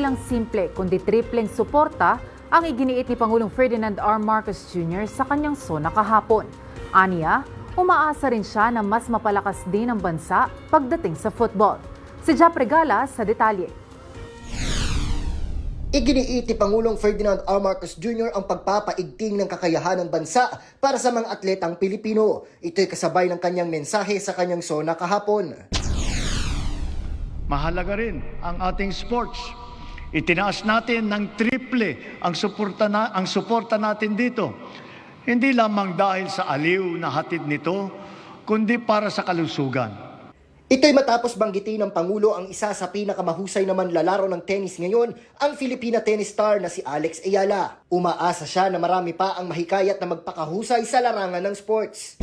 lang simple kundi tripleng suporta ang iginiit ni Pangulong Ferdinand R. Marcos Jr. sa kanyang SONA kahapon. Aniya, umaasa rin siya na mas mapalakas din ang bansa pagdating sa football. Si Jap Regala sa detalye. Iginiit ni Pangulong Ferdinand R. Marcos Jr. ang pagpapaigting ng kakayahan ng bansa para sa mga atletang Pilipino. Ito'y kasabay ng kanyang mensahe sa kanyang SONA kahapon. Mahalaga rin ang ating sports. Itinaas natin ng triple ang suporta natin dito. Hindi lamang dahil sa aliw na hatid nito, kundi para sa kalusugan. Ito'y matapos banggitin ng Pangulo ang isa sa pinakamahusay na manlalaro ng tennis ngayon, ang Filipina tennis star na si Alex Ayala. Umaasa siya na marami pa ang mahikayat na magpakahusay sa larangan ng sports.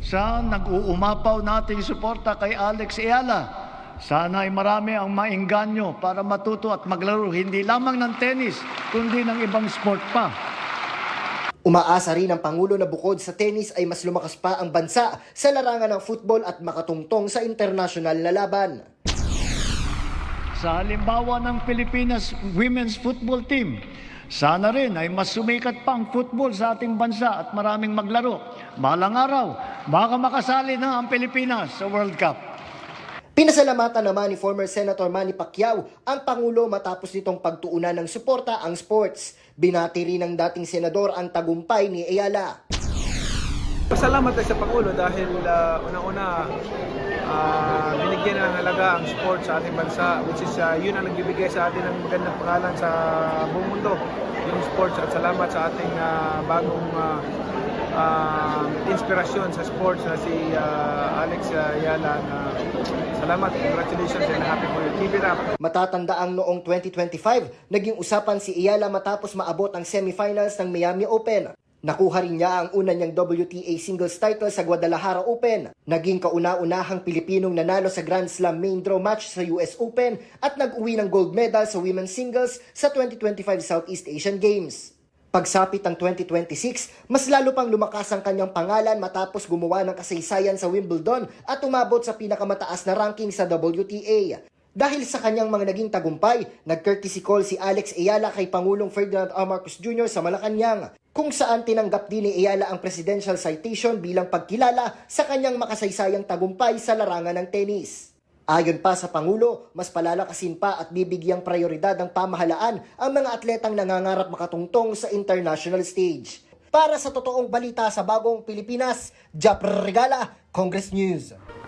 Sa nag-uumapaw nating suporta kay Alex Ayala, sana ay marami ang maengganyo para matuto at maglaro hindi lamang ng tennis, kundi ng ibang sport pa. Umaasa rin ang Pangulo na bukod sa tennis ay mas lumakas pa ang bansa sa larangan ng football at makatungtong sa internasyonal na laban. Sa halimbawa ng Pilipinas Women's Football Team, sana rin ay mas sumikat pa ang football sa ating bansa at maraming maglaro. Balang araw, baka makasali na ang Pilipinas sa World Cup. Pinasalamatan naman ni former Senator Manny Pacquiao ang Pangulo matapos nitong pagtuunan ng suporta ang sports. Binati rin ng dating senador ang tagumpay ni Ayala. Pasalamat tayo sa Pangulo dahil unang-una binigyan ng halaga ang sport sa ating bansa, which is yun ang nagbibigay sa atin ng magandang pangalan sa buong mundo, yung sports. At salamat sa ating bagong inspirasyon sa sports na si Alex Ayala. Salamat, congratulations and happy for you. Keep it up. Matatandaang noong 2025, naging usapan si Ayala matapos maabot ang semifinals ng Miami Open. Nakuha rin niya ang una niyang WTA singles title sa Guadalajara Open. Naging kauna-unahang Pilipinong nanalo sa Grand Slam main draw match sa US Open at nag-uwi ng gold medal sa women's singles sa 2025 Southeast Asian Games. Pagsapit ng 2026, mas lalo pang lumakas ang kanyang pangalan matapos gumawa ng kasaysayan sa Wimbledon at umabot sa pinakamataas na ranking sa WTA. Dahil sa kanyang mga naging tagumpay, nag-courtesy call si Alex Ayala kay Pangulong Ferdinand R. Marcos Jr. sa Malacanang, kung saan tinanggap din ni Ayala ang presidential citation bilang pagkilala sa kanyang makasaysayang tagumpay sa larangan ng tennis. Ayon pa sa Pangulo, mas palalakasin pa at bibigyang prioridad ng pamahalaan ang mga atletang nangangarap makatungtong sa international stage. Para sa totoong balita sa bagong Pilipinas, Jap Regala, Congress News.